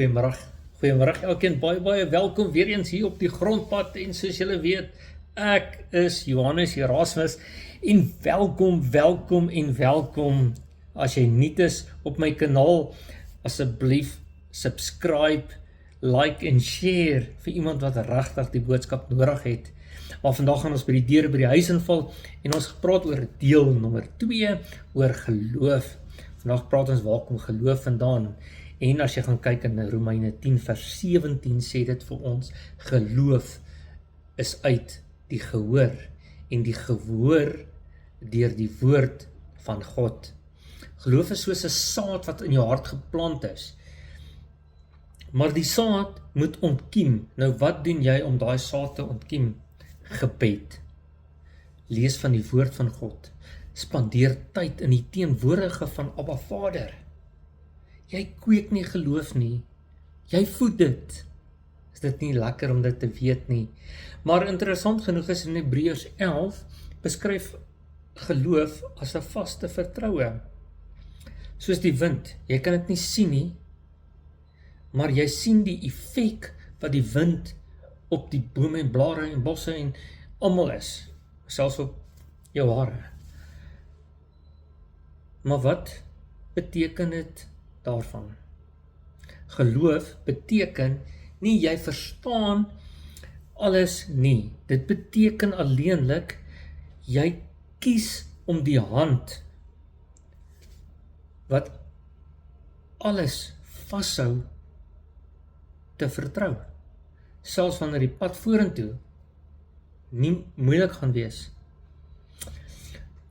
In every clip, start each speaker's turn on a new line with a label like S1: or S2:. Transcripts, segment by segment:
S1: Goeiemôre elkeen, baie welkom weer eens hier op die grondpad en soos julle weet, ek is Johannes Erasmus en welkom as jy nuut is op my kanaal, asseblief subscribe, like en share vir iemand wat regtig die boodskap nodig het. Maar vandag gaan ons by die deure by die huis inval en ons gepraat oor deel nommer 2 oor geloof. Vandag praat ons waar kom geloof vandaan. En as jy gaan kyk in Romeine 10 vers 17 sê dit vir ons, geloof is uit die gehoor en die gehoor deur die woord van God. Geloof is soos 'n saad wat in jou hart geplant is. Maar die saad moet ontkiem. Nou wat doen jy om daai saad te ontkiem? Gebed. Lees van die woord van God. Spandeer tyd in die teenwoordige van Abba Vader. Jy kweek nie geloof nie, jy voed dit. Is dit nie lekker om dit te weet nie? Maar interessant genoeg is in Hebreërs 11 beskryf geloof as 'n vaste vertroue. Soos die wind, jy kan dit nie sien nie, maar jy sien die effek wat die wind op die bome en blare en bosse en almal is, selfs op jou hare. Maar wat beteken dit daarvan? Geloof beteken nie jy verstaan alles nie. Dit beteken alleenlik jy kies om die hand wat alles vashou te vertrou. Selfs wanneer die pad vorentoe nie moeilik gaan wees.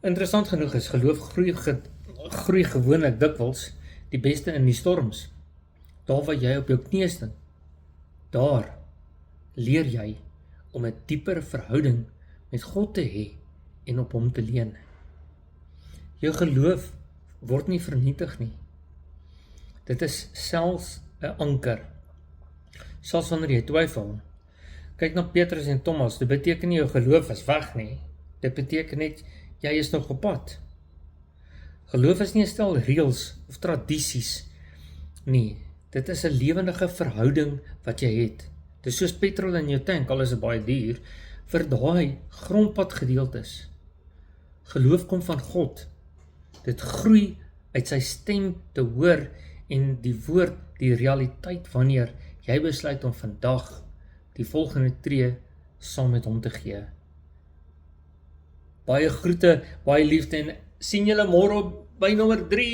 S1: Interessant genoeg is geloof groei gewoonlik dikwels die beste in die storms. Daar waar jy op jou knieë staan, daar leer jy om 'n dieper verhouding met God te hê en op hom te leun. Jou geloof word nie vernietig nie. Dit is selfs 'n anker. Selfs wanneer jy twyfel. Kyk na Petrus en Thomas, dit beteken nie jou geloof is weg nie. Dit beteken net jy is nog op pad. Geloof is nie 'n stel reëls of tradisies nie. Dit is 'n lewendige verhouding wat jy het. Dit is soos petrol in jou tank, al is dit baie duur, vir daai grondpad gedeeltes. Geloof kom van God. Dit groei uit sy stem te hoor en die woord, die realiteit wanneer jy besluit om vandag die volgende tree saam met hom te gee. Baie groete, baie liefde en sien julle môre by nommer 3.